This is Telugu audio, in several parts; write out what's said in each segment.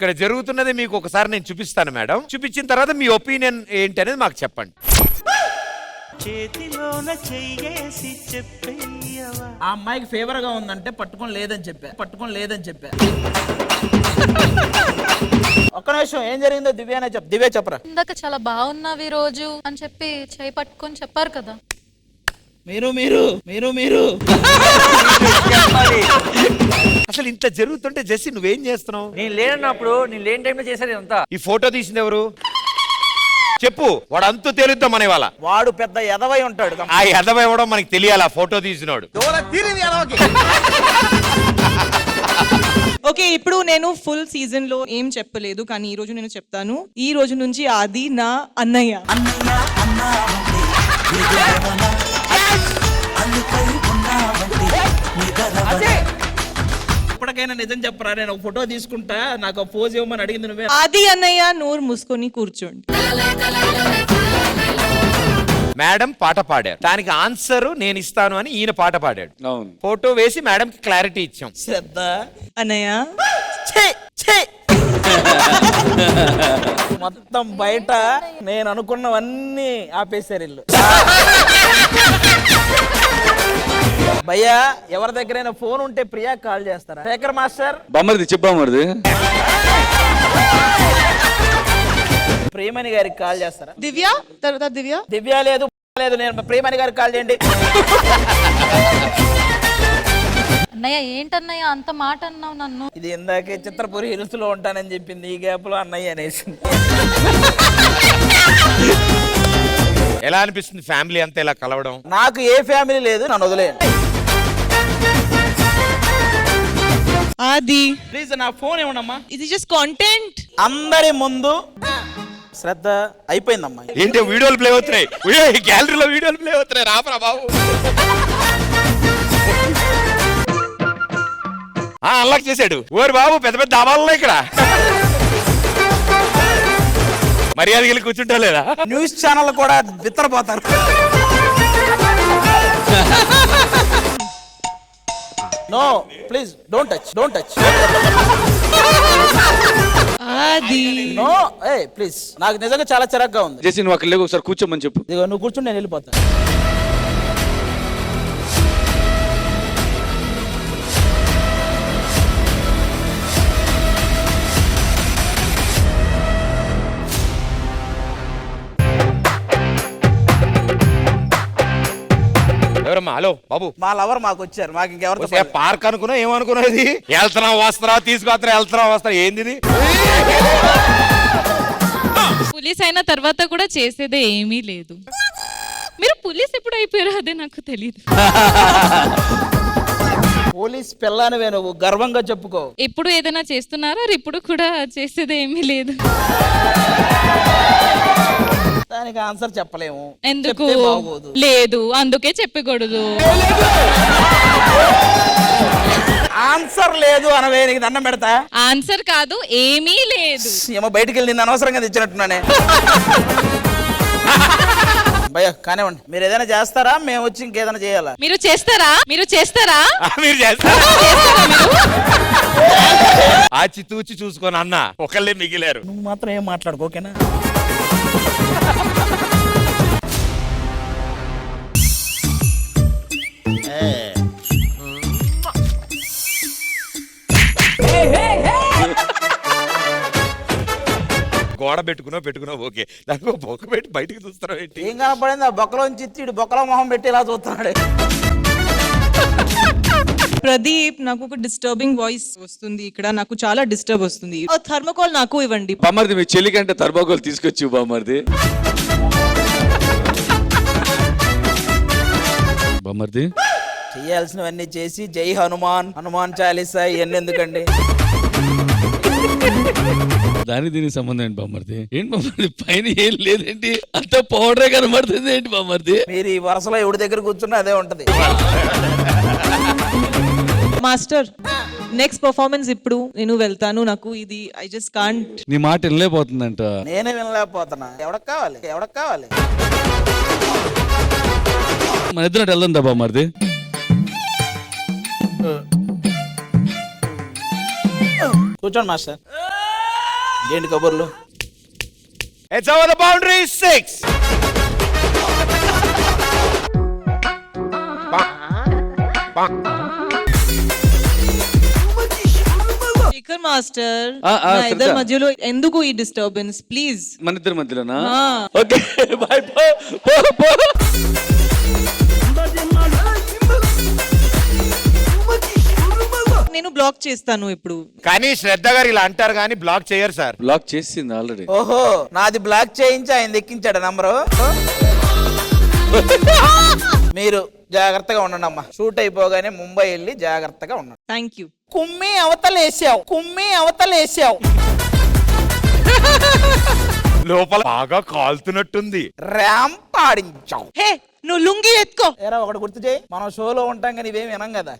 ఇక్కడ జరుగుతున్నది మీకు ఒకసారి నేను చూపిస్తాను మేడం. చూపించిన తర్వాత మీ ఒపీనియన్ ఏంటి అనేది మాకు చెప్పండి. చేతిలోన చెయ్యేసి చెప్పేయవా. ఆ అమ్మాయికి ఫేవర్ గా ఉందంటే పట్టుకొని లేదని చెప్పా. ఒక్క నిమిషం, ఏం జరిగిందో దివ్యానే దివ్య చెప్పరా. ఇందాక చాలా బాగున్నావు ఈ రోజు అని చెప్పి చేయి పట్టుకొని చెప్పారు కదా. మీరు అసలు ఇంత జరుగుతుంటే జెస్సీ నువ్వేం చేస్తున్నావు? నేను లేనప్పుడు నేను లేని టైంలో చేశారు ఇదంతా. ఈ ఫోటో తీసింది ఎవరు చెప్పు? వాడు అంతు తేలుద్దాం మన ఇవాళ. వాడు పెద్ద ఎదవై ఉంటాడు. ఆ ఎదవ ఇవ్వడం మనకి తెలియాలి. ఆ ఫోటో తీసినోడు. ఓకే, ఇప్పుడు నేను ఫుల్ సీజన్ లో ఏం చెప్పలేదు, కానీ ఈ రోజు నేను చెప్తాను. ఈ రోజు నుంచి ఆది నా అన్నయ్య. ఇప్పటికైనా నిజం చెప్పరా, నేను ఒక ఫోటో తీసుకుంటా, నాకు పోజ్ ఇవ్వమని అడిగింది నువ్వే. ఆది అన్నయ్య నోరు మూసుకొని కూర్చోండి. మేడం పాట పాడారు, దానికి ఆన్సర్ నేను ఇస్తాను అని ఈయన పాట పాడాడు. ఫోటో వేసి మేడం కి క్లారిటీ ఇచ్చాం. శ్రద్ధ అన్నయ్య మొత్తం బయట నేను అనుకున్నవన్నీ ఆపేశారు ఇల్లు. భయ్యా, ఎవరి దగ్గరైనా ఫోన్ ఉంటే ప్రియా కాల్ చేస్తారా? శేఖర్ మాస్టర్ బామ్మర్ది చెప్పామర్ది ప్రియమణి గారికి కాల్ చేస్తారా? దివ్య తర్వాత దివ్య లేదు, నేను ప్రియమణి గారికి కాల్ చేయండి. అన్నయ్య ఏంటన్నయ్య అంత మాట అన్నావు నన్ను? ఇది ఇందాకే చిత్రపురి హిల్స్ లో ఉంటానని చెప్పింది, ఈ గ్యాప్ లో అన్నయ్య అనేసి. ఎలా అనిపిస్తుంది ఫ్యామిలీ అంతా ఇలా కలవడం? నాకు ఏ ఫ్యామిలీ లేదు, నన్ను వదిలేయండి ఆది. ప్లీజ్ నా ఫోన్ ఇవ్వండమ్మా. ఇది జస్ట్ కాంటెంట్. అందరి ముందు శ్రద్ధ అయిపోయిందమ్మా. ఏంటి వీడియోలు ప్లే అవుతున్నాయి? గ్యాలరీలో వీడియోలు ప్లే అవుతున్నాయి. రాపరా బాబు. అన్లాక్ చేశాడు. ఓరి బాబు, పెద్ద పెద్ద దాబాలు ఇక్కడ. మర్యాద వెళ్ళి కూర్చుంటా లేదా? న్యూస్ ఛానల్ కూడా బిత్తరపోతారు. No please don't touch. Aadi no ఏ ప్లీజ్, నాకు నిజంగా చాలా చిరాగ్గా ఉంది. చేసి నువ్వు అక్కడ లేకు, ఒకసారి కూర్చోమని చెప్పు. ఇదిగో నువ్వు కూర్చుని నేను వెళ్ళిపోతాను. ఎవరమ్మా? హలో బాబు. మా లవర్ మాకు వచ్చారు, మాకు ఇంకెవరితో పార్క్ అనుకున్నా ఏమనుకున్నది? వెళ్తున్నావు వస్తున్నావు తీసుకొస్తా వెళ్తున్నావు వస్తా ఏంది ఇది? పోలీస్ అయిన తర్వాత కూడా చేసేదే ఏమీ లేదు. మీరు పోలీస్ ఎప్పుడు అయిపోయారో అదే నాకు తెలియదు. పోలీస్ పిల్లనివే నువ్వు, గర్వంగా చెప్పుకో. ఎప్పుడు ఏదైనా చేస్తున్నారా? ఇప్పుడు కూడా చేసేదే ఏమీ లేదు. దానికి ఆన్సర్ చెప్పలేము. ఎందుకు చెప్తే బాగోదు. లేదు, అందుకే చెప్పకూడదు. ఆన్సర్ లేదు అనవే, నీకు దండం పెడతా. ఆన్సర్ కాదు, ఏమీ లేదు. ఏమో బయటికి వెళ్ళి నిన్ను అనవసరంగా తెచ్చినట్టున్నానే. భయ్య కానివ్వండి, మీరు ఏదైనా చేస్తారా? మేము వచ్చి ఇంకేదైనా చేయాలా? మీరు చేస్తారా? మీరు చేస్తారా? ఆచి తూచి చూసుకొని అన్న ఒకళ్ళే మిగిలారు. నువ్వు మాత్రం ఏం మాట్లాడుకో, ఓకేనా? గోడ పెట్టుకున్నావు ఓకే, దానికి బొక్క పెట్టి బయటికి చూస్తున్నావు ఏంటి? ఏం కనపడింది? ఆ బొక్కలోంచి ఇచ్చి బొక్కలో మొహం పెట్టి ఇలా చూస్తున్నాడు. ప్రదీప్, నాకు ఒక డిస్టర్బింగ్ వాయిస్ వస్తుంది ఇక్కడ, నాకు చాలా డిస్టర్బ్ వస్తుంది. థర్మోకాల్ నాకు ఇవ్వండి. బామ్మర్ది మీ చెల్లి కంటే థర్మోకాల్ తీసుకొచ్చి బామ్మర్ది. బామ్మర్ది చేయాల్సినవన్నీ చేసి జై హనుమాన్ చాలీసా ఇవన్నీ ఎందుకండి? దానికి దీనికి సంబంధం ఏంటి బామ్మర్ది? ఏంటి బామ్మర్ది పైన ఏం లేదేంటి? అంత పౌడరే కనబడుతుంది ఏంటి బామ్మర్ది? మీరు ఈ వరుసలో ఎవరి దగ్గర కూర్చున్నా అదే ఉంటది. మాస్టర్, నెక్స్ట్ పర్ఫార్మెన్స్ ఇప్పుడు నేను వెళ్తాను. నాకు ఇది ఐ జస్ట్ కాంట్. నీ మాట వినలేకపోతుందంట. నేనే వినలేకపోతున్నా. ఎవడకు కావాలి? మన ఇద్దరు వెళ్దా బామ్మర్ది? కూర్చోండి మాస్టర్. ఏంటి కబుర్లు? It's over the boundary 6. Shekhar master ఆ, నా శ్రద్ధ. ఇద్దరి మధ్యలో ఎందుకు ఈ డిస్టర్బెన్స్ ప్లీజ్? మన ఇద్దరి మధ్యలోనా? ఆ. Okay boy. పో. నేను బ్లాక్ చేస్తాను ఇప్పుడు. కానీ శ్రద్ధ గారు ఇలా అంటారు కానీ బ్లాక్ చేయరు సార్. బ్లాక్ చేసింది ఆల్రెడీ. ఓహో, నాది బ్లాక్ చేయించి ఆయన ఎక్కించాడు నంబరు. మీరు జాగ్రత్తగా ఉండండి అమ్మా. షూట్ అయిపోగానే ముంబై వెళ్ళి జాగ్రత్తగా ఉండండి. Thank you. కుమ్మి అవతలేసావు. లోపల బాగా కాలుతున్నట్టుంది. ర్యాంప్ ఆడించావు. హే నువ్వు లుంగి ఎత్తుకో. ఏరా ఒకటి గుర్తు చేయి, మనం షోలో ఉంటాం కానీ ఇవేం వినం కదా.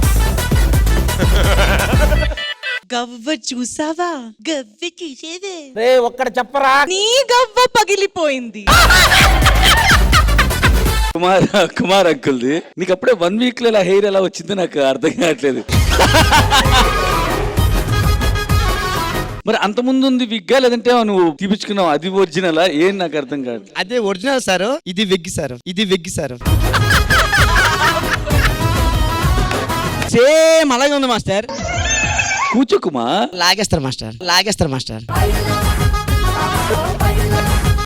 గవ్వ చూసావా? గవ్వ చూసేదే. రే ఒక్కడ చెప్పరా. నీ గవ్వ పగిలిపోయింది. కుమార్ అంకుల్ది నీకు అప్పుడే 1 వీక్ లో ఇలా హెయిర్ ఎలా వచ్చిందో నాకు అర్థం కావట్లేదు. మరి అంత ముందు ఉంది విగ్గా లేదంటే నువ్వు తీపించుకున్నావు అది ఒరిజినలా ఏం నాకు అర్థం కాదు. అదే ఒరిజినల్ సార్, ఇది వెగ్గి సార్. సేమ్ అలాగే ఉంది మాస్టర్. కూర్చో కుమార్. లాగేస్తారు మాస్టర్.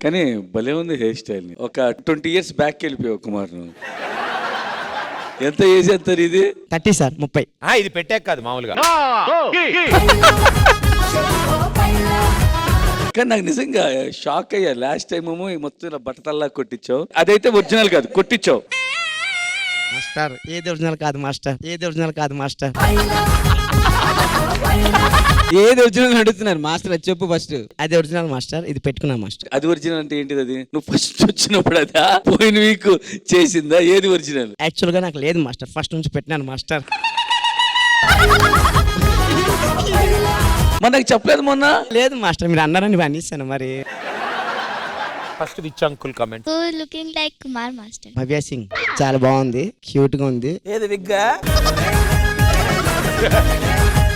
కానీ భలే ఉంది హెయిర్ స్టైల్. ఒక 20 years బ్యాక్ వెళ్ళిపోయావు కుమార్ నువ్వు. ఎంత ఏజ్ ఎంత ఇది? 30 సార్, 30. ఇది పెట్టాక కాదు మామూలుగా. కానీ నాకు నిజంగా షాక్ అయ్యా. లాస్ట్ టైం ఏమో ఈ మొత్తం ఇలా బట్టతల్లా కొట్టించావు. అదైతే ఒరిజినల్ కాదు, కొట్టించావు. మాస్టర్ ఏది ఒరిజినల్ కాదు మాస్టర్. ఏది ఒరిజినల్ అడుగుతున్నారు మాస్టర్, అది చెప్పు ఫస్ట్. అది ఒరిజినల్ మాస్టర్, ఇది పెట్టుకున్నా మాస్టర్. అది ఒరిజినల్ అంటే ఏంటిది? అది నువ్వు ఫస్ట్ వచ్చినప్పుడు అదా పోయిన వీక్ చేసిందా? ఏది ఒరిజినల్? యాక్చువల్ గా నాకు లేదు మాస్టర్, ఫస్ట్ నుంచి పెట్టినాను మాస్టర్. మరి నాకు చెప్పలేదు మొన్న. లేదు మాస్టర్, మీరు అన్నారని అనిస్తాను మరి. First rich uncle comment. Looking like Kumar master. Bhavya Singh చాలా బాగుంది, క్యూట్ గా ఉంది. ఏది విగ్గా?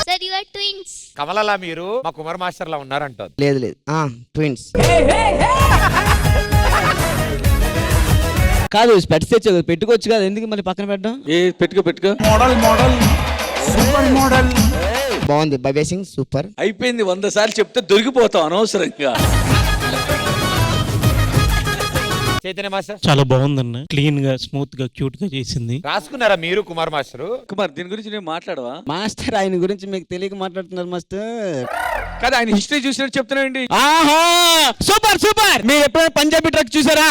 Sir you are twins. కమలలా మీరు మా కుమార్ మాస్టర్ లా ఉన్నారంటారు. లేదు ట్విన్స్ కాదు. స్పెట్స్ తెచ్చు పెట్టుకోవచ్చు కదా, ఎందుకు మళ్ళీ పక్కన పెట్టడం? పెట్టుకో. బాగుంది భవ్య సింగ్, సూపర్. అయిపోయింది. 100 సార్లు చెప్తే దొరికిపోతావు అనవసరంగా. చైతన్య మాస్టర్ చాలా బాగుందన్న, క్లీన్ గా స్మూత్ గా క్యూట్ గా చేసింది. రాసుకున్నారా మీరు కుమార్ మాస్టర్? కుమార్ దీని గురించి నేను మాట్లాడవా? మాస్టర్ ఆయన గురించి మీకు తెలియక మాట్లాడుతున్నారు మాస్టర్. కదా ఆయన హిస్టరీ చూసినట్టు చెప్తున్నానండి. ఆహా సూపర్. మీరు ఎప్పుడైనా పంజాబీ ట్రక్ చూసారా?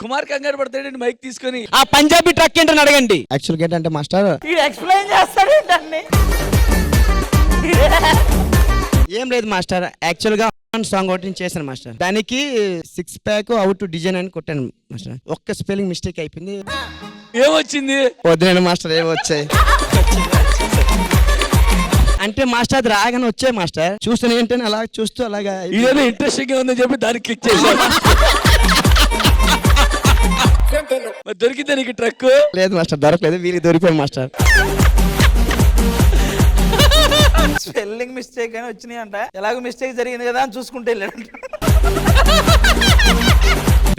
కుమార్ కంగారు పడతాడండి మైక్ తీసుకొని. ఆ పంజాబీ ట్రక్ ఏంటని అడగండి. యాక్చువల్ గా ఏంటంటే మాస్టర్, వీడు ఎక్స్ప్లెయిన్ చేస్తాడు ఏంటన్ని. ఏం లేదు మాస్టర్, యాక్చువల్ గా సాంగ్ ఒకటి చేశాను మాస్టర్. దానికి 6 pack అవుట్ డిజైన్ అని కొట్టాను మాస్టర్. ఒక్క స్పెల్లింగ్ మిస్టేక్ అయిపోయింది. ఏమొచ్చింది? వద్దులేండి మాస్టర్, ఏమో వచ్చాయి. అంటే మాస్టర్ అది రాగానే వచ్చాయి మాస్టర్. చూస్తాను ఏంటని అలా చూస్తూ అలాగా ఇదేదో ఇంట్రెస్టింగ్ గా ఉందని చెప్పి దాన్ని క్లిక్ చేశాను. దొరికిందా నీకు ట్రక్? లేదు మాస్టర్, దొరకలేదు. వీరికి దొరికిపోయింది మాస్టర్. స్పెల్లింగ్ మిస్టేక్ అని వచ్చినాయి అంట. ఎలాగో మిస్టేక్ జరిగింది కదా అని చూసుకుంటే వెళ్ళాడు.